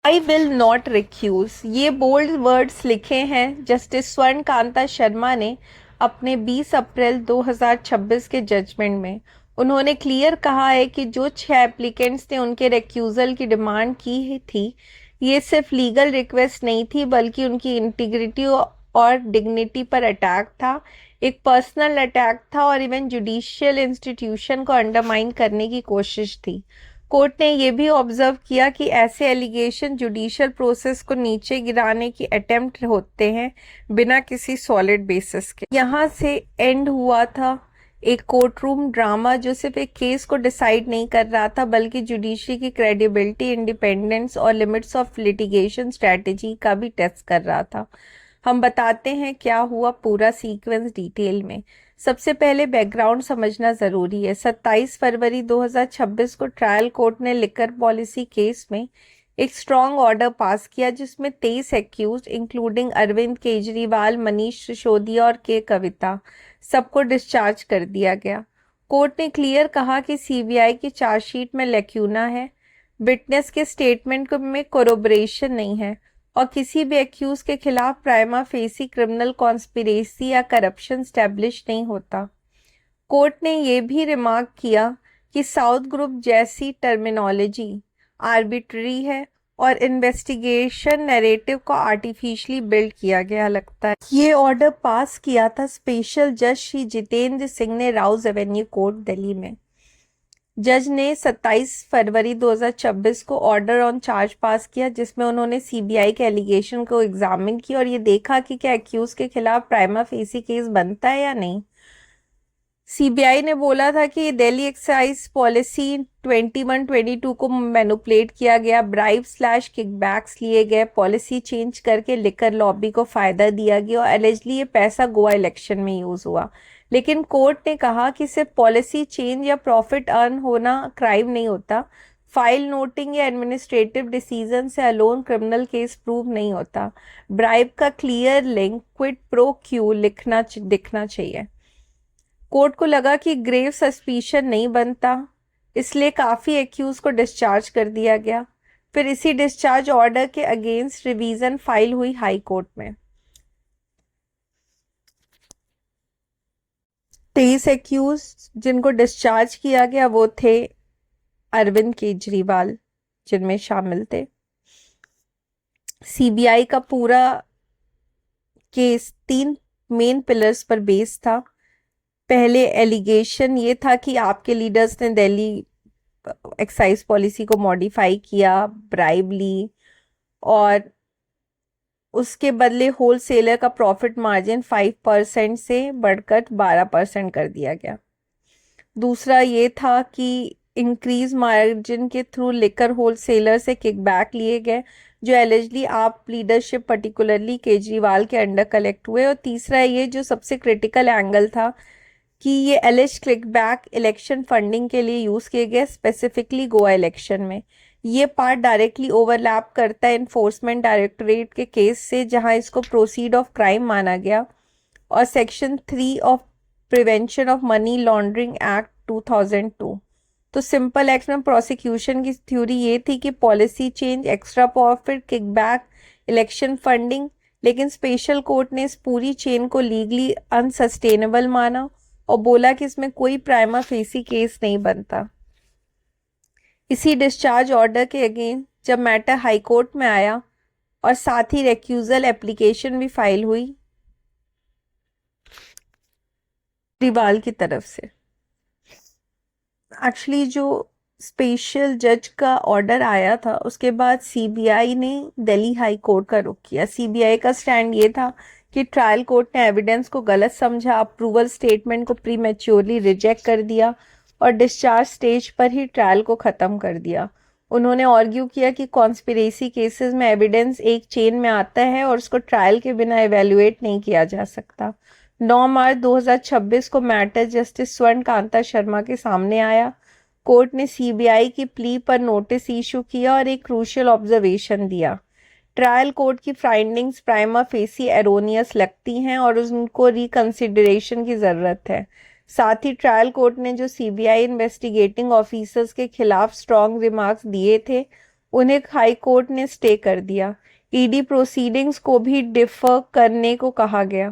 I will not recuse, ये bold words लिखे हैं जस्टिस स्वर्ण कांता शर्मा ने अपने 20 अप्रैल 2026 के जजमेंट में। उन्होंने क्लियर कहा है कि जो 6 एप्लीकेंट्स ने उनके रिक्यूजल की डिमांड की थी, ये सिर्फ लीगल रिक्वेस्ट नहीं थी बल्कि उनकी इंटीग्रिटी और डिग्निटी पर अटैक था, एक पर्सनल अटैक था और इवन जुडिशियल इंस्टीट्यूशन को अंडरमाइन करने की कोशिश थी। कोर्ट ने यह भी ऑब्जर्व किया कि ऐसे एलिगेशन जुडिशियल प्रोसेस को नीचे गिराने की अटेम्प्ट होते हैं बिना किसी सॉलिड बेसिस के। यहाँ से एंड हुआ था एक कोर्ट रूम ड्रामा जो सिर्फ एक केस को डिसाइड नहीं कर रहा था बल्कि जुडिशरी की क्रेडिबिलिटी, इंडिपेंडेंस और लिमिट्स ऑफ लिटिगेशन स्ट्रेटेजी का भी टेस्ट कर रहा था। हम बताते हैं क्या हुआ, पूरा सीक्वेंस डिटेल में। सबसे पहले बैकग्राउंड समझना ज़रूरी है। 27 फरवरी 2026 को ट्रायल कोर्ट ने लिकर पॉलिसी केस में एक स्ट्रॉन्ग ऑर्डर पास किया जिसमें 23 एक्यूज इंक्लूडिंग अरविंद केजरीवाल, मनीष सिसोदिया और के कविता सबको डिस्चार्ज कर दिया गया। कोर्ट ने क्लियर कहा कि सीबीआई की चार्जशीट में लैक्यूना है, विटनेस के स्टेटमेंट में कोरोबरेशन नहीं है और किसी भी एक्यूज के खिलाफ प्राइमा फेसी क्रिमिनल कॉन्स्पिरेसी या करप्शन स्टैब्लिश नहीं होता। कोर्ट ने यह भी रिमार्क किया कि साउथ ग्रुप जैसी टर्मिनोलॉजी आर्बिट्री है और इन्वेस्टिगेशन नैरेटिव को आर्टिफिशियली बिल्ड किया गया लगता है। ये ऑर्डर पास किया था स्पेशल जज श्री जितेंद्र सिंह ने राउज एवेन्यू कोर्ट दिल्ली में। जज ने 27 फरवरी 2026 को ऑर्डर ऑन चार्ज पास किया जिसमें उन्होंने सीबीआई के एलिगेशन को एग्जामिन किया और ये देखा कि क्या एक्यूज के खिलाफ प्राइमा फेसी केस बनता है या नहीं। सीबीआई ने बोला था कि दिल्ली एक्साइज पॉलिसी 21-22 को मैनिपुलेट किया गया, ब्राइब स्लैश किकबैक्स लिए गए, पॉलिसी चेंज करके लिकर लॉबी को फायदा दिया गया और एलिजली ये पैसा गोवा इलेक्शन में यूज हुआ। लेकिन कोर्ट ने कहा कि सिर्फ पॉलिसी चेंज या प्रॉफिट अर्न होना क्राइम नहीं होता, फाइल नोटिंग या एडमिनिस्ट्रेटिव डिसीजन से अलोन क्रिमिनल केस प्रूव नहीं होता। ब्राइब का clear link quid pro Q दिखना चाहिए। कोर्ट को लगा कि ग्रेव सस्पिशन नहीं बनता, इसलिए काफ़ी एक्यूज को डिस्चार्ज कर दिया गया। फिर इसी डिस्चार्ज ऑर्डर के अगेंस्ट रिवीजन फाइल हुई हाई कोर्ट में। 23 एक्यूज जिनको डिस्चार्ज किया गया वो थे अरविंद केजरीवाल, जिनमें शामिल थे। सीबीआई का पूरा केस 3 मेन पिलर्स पर बेस था। पहले एलिगेशन ये था कि आपके लीडर्स ने दिल्ली एक्साइज पॉलिसी को मॉडिफाई किया, ब्राइब ली और उसके बदले होलसेलर का प्रॉफिट मार्जिन 5% से बढ़कर 12% कर दिया गया। दूसरा ये था कि इंक्रीज मार्जिन के थ्रू लिकर होलसेलर से किकबैक लिए गए जो एलिजली आप लीडरशिप पर्टिकुलरली केजरीवाल के अंडर कलेक्ट हुए। और तीसरा ये जो सबसे क्रिटिकल एंगल था कि ये एलिज क्लिकबैक इलेक्शन फंडिंग के लिए यूज़ किए गए, स्पेसिफिकली गोवा इलेक्शन में। ये पार्ट डायरेक्टली ओवरलैप करता है इन्फोर्समेंट डायरेक्टरेट के केस से जहां इसको प्रोसीड ऑफ क्राइम माना गया और section 3 of prevention of money laundering act 2002। तो सिंपल एक्ट में प्रोसिक्यूशन की थ्योरी ये थी कि policy change, extra profit, kickback, election funding, लेकिन स्पेशल कोर्ट ने इस पूरी चेन को लीगली अनसस्टेनेबल माना और बोला कि इसमें कोई प्राइमा फेसी केस नहीं बनता। इसी डिस्चार्ज ऑर्डर के अगेंस्ट जब मैटर हाई कोर्ट में आया और साथ ही रेक्यूजल एप्लीकेशन भी फाइल हुई केजरीवाल की तरफ से। एक्चुअली जो स्पेशल जज का ऑर्डर आया था उसके बाद सीबीआई ने दिल्ली हाई कोर्ट का रुख किया। सीबीआई का स्टैंड ये था कि ट्रायल कोर्ट ने एविडेंस को गलत समझा, अप्रूवल स्टेटमेंट को प्रीमेच्योरली रिजेक्ट कर दिया और डिस्चार्ज स्टेज पर ही ट्रायल को ख़त्म कर दिया। उन्होंने आर्ग्यू किया कि कॉन्स्पिरेसी केसेस में एविडेंस एक चेन में आता है और उसको ट्रायल के बिना एवेल्युएट नहीं किया जा सकता। 9 मार्च 2026 को मैटर जस्टिस स्वर्ण कांता शर्मा के सामने आया। कोर्ट ने सीबीआई की प्ली पर नोटिस इशू किया और एक क्रूशियल ऑब्जर्वेशन दिया। ट्रायल कोर्ट की फाइंडिंग्स प्राइमा फेसी एरोनियस लगती हैं और उनको रिकंसिडरेशन की ज़रूरत है। साथ ही ट्रायल कोर्ट ने जो सीबीआई इन्वेस्टिगेटिंग ऑफिसर्स के खिलाफ स्ट्रॉन्ग रिमार्क्स दिए थे उन्हें हाई कोर्ट ने स्टे कर दिया। ईडी प्रोसीडिंग्स को भी डिफर करने को कहा गया।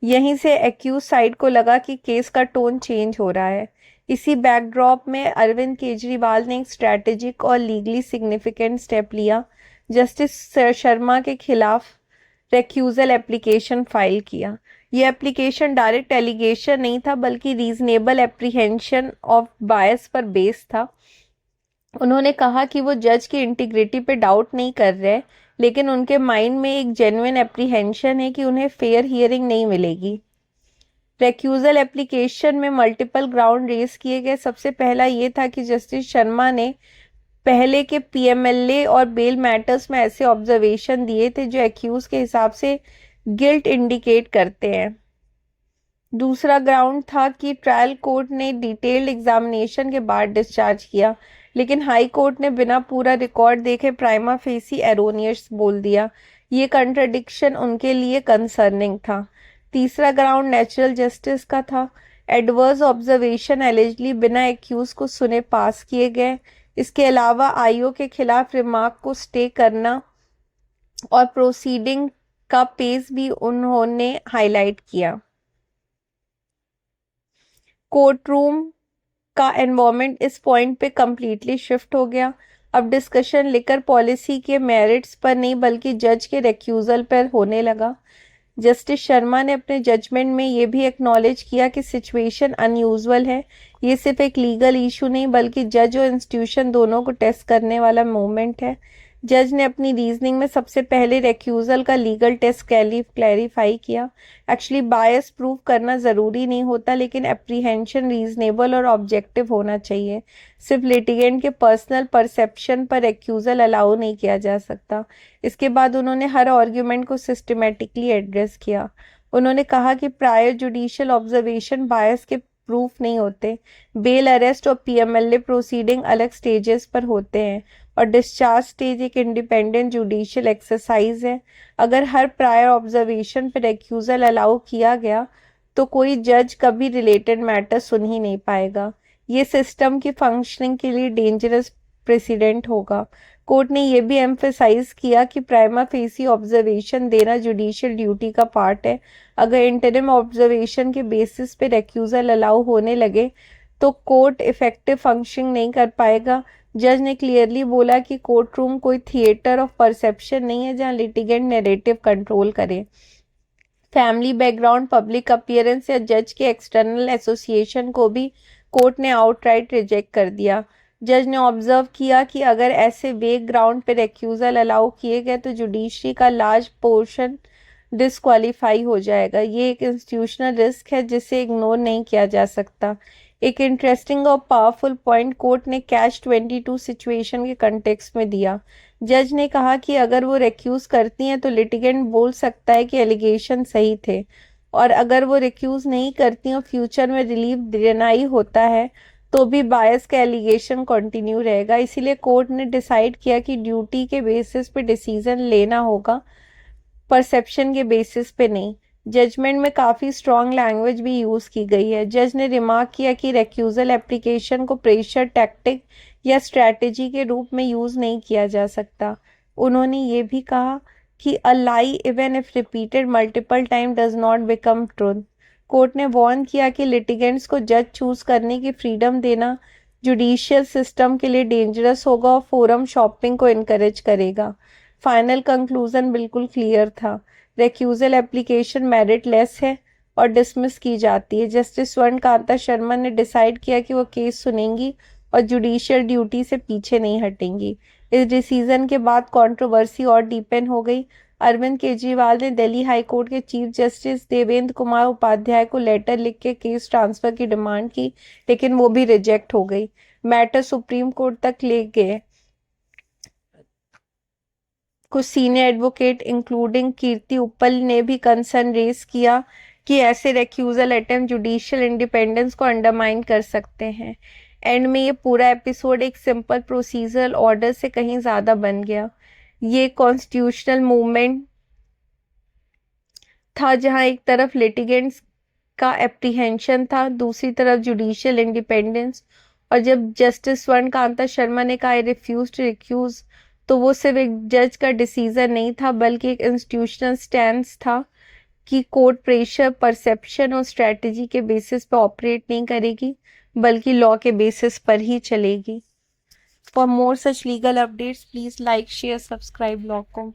यहीं से एक्यूज साइड को लगा कि केस का टोन चेंज हो रहा है। इसी बैकड्रॉप में अरविंद केजरीवाल ने एक स्ट्रैटेजिक और लीगली सिग्निफिकेंट स्टेप लिया। जस्टिस शर्मा के खिलाफ रेक्यूजल एप्लीकेशन फाइल किया। यह एप्लीकेशन डायरेक्ट एलिगेशन नहीं था बल्कि रीजनेबल एप्रीहेंशन ऑफ बायस पर बेस था। उन्होंने कहा कि वो जज की इंटीग्रिटी पे डाउट नहीं कर रहे, लेकिन उनके माइंड में एक जेन्युइन एप्रीहेंशन है कि उन्हें फेयर हियरिंग नहीं मिलेगी। रेक्यूजल एप्लीकेशन में मल्टीपल ग्राउंड रेज किए गए। सबसे पहला ये था कि जस्टिस शर्मा ने पहले के पीएमएलए और बेल मैटर्स में ऐसे ऑब्जर्वेशन दिए थे जो एक्यूज के हिसाब से गिल्ट इंडिकेट करते हैं। दूसरा ग्राउंड था कि ट्रायल कोर्ट ने डिटेल्ड एग्जामिनेशन के बाद डिस्चार्ज किया, लेकिन हाई कोर्ट ने बिना पूरा रिकॉर्ड देखे प्राइमा फेसी एरोनियस बोल दिया। ये कंट्रडिक्शन उनके लिए कंसर्निंग था। तीसरा ग्राउंड नेचुरल जस्टिस का था। एडवर्स ऑब्जर्वेशन एलिजली बिना एक्यूज को सुने पास किए गए। इसके अलावा आईओ के खिलाफ रिमार्क को स्टे करना और प्रोसीडिंग का पेस भी उन्होंने हाईलाइट किया। कोर्ट रूम का एनवायरनमेंट इस पॉइंट पे कम्प्लीटली शिफ्ट हो गया। अब डिस्कशन लिकर पॉलिसी के मेरिट्स पर नहीं बल्कि जज के रेक्यूजल पर होने लगा। जस्टिस शर्मा ने अपने जजमेंट में ये भी एक्नॉलेज किया कि सिचुएशन अनयूजुअल है। ये सिर्फ एक लीगल इशू नहीं बल्कि जज और इंस्टीट्यूशन दोनों को टेस्ट करने वाला मूवमेंट है। जज ने अपनी रीजनिंग में सबसे पहले रेक्यूजल का लीगल टेस्ट क्लैरिफाई किया। एक्चुअली बायस प्रूव करना ज़रूरी नहीं होता, लेकिन एप्रीहेंशन रीजनेबल और ऑब्जेक्टिव होना चाहिए। सिर्फ लिटिगेंट के पर्सनल परसेप्शन पर रेक्यूजल अलाउ नहीं किया जा सकता। इसके बाद उन्होंने हर आर्ग्यूमेंट को सिस्टमेटिकली एड्रेस किया। उन्होंने कहा कि प्रायर जुडिशियल ऑब्जर्वेशन बायस के प्रूफ नहीं होते। बेल, अरेस्ट और पीएमएलए प्रोसीडिंग अलग स्टेजेस पर होते हैं और डिस्चार्ज स्टेज एक इंडिपेंडेंट जुडिशियल एक्सरसाइज है। अगर हर प्रायर ऑब्जर्वेशन पर रेक्यूजल अलाउ किया गया तो कोई जज कभी रिलेटेड मैटर सुन ही नहीं पाएगा। ये सिस्टम की फंक्शनिंग के लिए डेंजरस प्रेसिडेंट होगा। कोर्ट ने यह भी एम्फेसाइज किया कि प्राइमा फेसी ऑब्जर्वेशन देना जुडिशियल ड्यूटी का पार्ट है। अगर इंटरिम ऑब्जर्वेशन के बेसिस पे रेक्यूजल अलाउ होने लगे तो कोर्ट इफेक्टिव फंक्शनिंग नहीं कर पाएगा। जज ने क्लियरली बोला कि कोर्ट रूम कोई थिएटर ऑफ परसेप्शन नहीं है जहां लिटिगेंट नैरेटिव कंट्रोल करे। फैमिली बैकग्राउंड, पब्लिक अपीयरेंस या जज के एक्सटर्नल एसोसिएशन को भी कोर्ट ने आउटराइट रिजेक्ट कर दिया। जज ने ऑब्जर्व किया कि अगर ऐसे वेग ग्राउंड पर रेक्यूजल अलाउ किए गए तो जुडिशरी का लार्ज पोर्शन डिस्क्वालीफाई हो जाएगा। ये एक इंस्टीट्यूशनल रिस्क है जिसे इग्नोर नहीं किया जा सकता। एक इंटरेस्टिंग और पावरफुल पॉइंट कोर्ट ने कैच 22 सिचुएशन के कंटेक्स्ट में दिया। जज ने कहा कि अगर वो रिक्यूज करती हैं तो लिटिगेंट बोल सकता है कि एलिगेशन सही थे, और अगर वो रिक्यूज नहीं करती और फ्यूचर में रिलीफ डिनाई होता है तो भी बायस का एलिगेशन कंटिन्यू रहेगा। इसीलिए कोर्ट ने डिसाइड किया कि ड्यूटी के बेसिस पे डिसीजन लेना होगा, परसेप्शन के बेसिस पे नहीं। जजमेंट में काफ़ी स्ट्रॉन्ग लैंग्वेज भी यूज़ की गई है। जज ने रिमार्क किया कि रेक्यूजल एप्लीकेशन को प्रेशर टैक्टिक या स्ट्रैटेजी के रूप में यूज़ नहीं किया जा सकता। उन्होंने ये भी कहा कि a lie even if repeated multiple time does not become truth. Court ने वार्न किया कि लिटिगेंट्स को जज चूज करने की फ्रीडम देना जुडिशियल सिस्टम के लिए डेंजरस होगा और फोरम शॉपिंग को इनकरेज करेगा। फाइनल कंक्लूजन बिल्कुल क्लियर था। रेक्यूजल एप्लीकेशन मेरिटलेस है और डिसमिस की जाती है। जस्टिस स्वर्ण कांता शर्मा ने डिसाइड किया कि वो केस सुनेंगी और जुडिशियल ड्यूटी से पीछे नहीं हटेंगी। इस डिसीजन के बाद कंट्रोवर्सी और डीपन हो गई। अरविंद केजरीवाल ने दिल्ली हाई कोर्ट के चीफ जस्टिस देवेंद्र कुमार उपाध्याय को लेटर लिख के केस ट्रांसफर की डिमांड की, लेकिन वो भी रिजेक्ट हो गई। मैटर सुप्रीम कोर्ट तक ले गए। कुछ सीनियर एडवोकेट इंक्लूडिंग कीर्ति उपल ने भी कंसर्न रेज किया कि ऐसे रेक्यूजल अटेम्प्ट जुडिशियल इंडिपेंडेंस को अंडरमाइन कर सकते हैं। एंड में ये पूरा एपिसोड एक सिंपल प्रोसीजरल ऑर्डर से कहीं ज़्यादा बन गया। ये कॉन्स्टिट्यूशनल मूवमेंट था जहां एक तरफ लिटिगेंट्स का एप्रीहेंशन था, दूसरी तरफ जुडिशियल इंडिपेंडेंस। और जब जस्टिस स्वर्ण कांता शर्मा ने कहा आई रिफ्यूज टू रिक्यूज तो वो सिर्फ एक जज का डिसीजन नहीं था बल्कि एक इंस्टीट्यूशनल स्टैंड था कि कोर्ट प्रेशर, परसेप्शन और स्ट्रेटजी के बेसिस पर ऑपरेट नहीं करेगी बल्कि लॉ के बेसिस पर ही चलेगी। For more such legal updates please like, share, subscribe law को।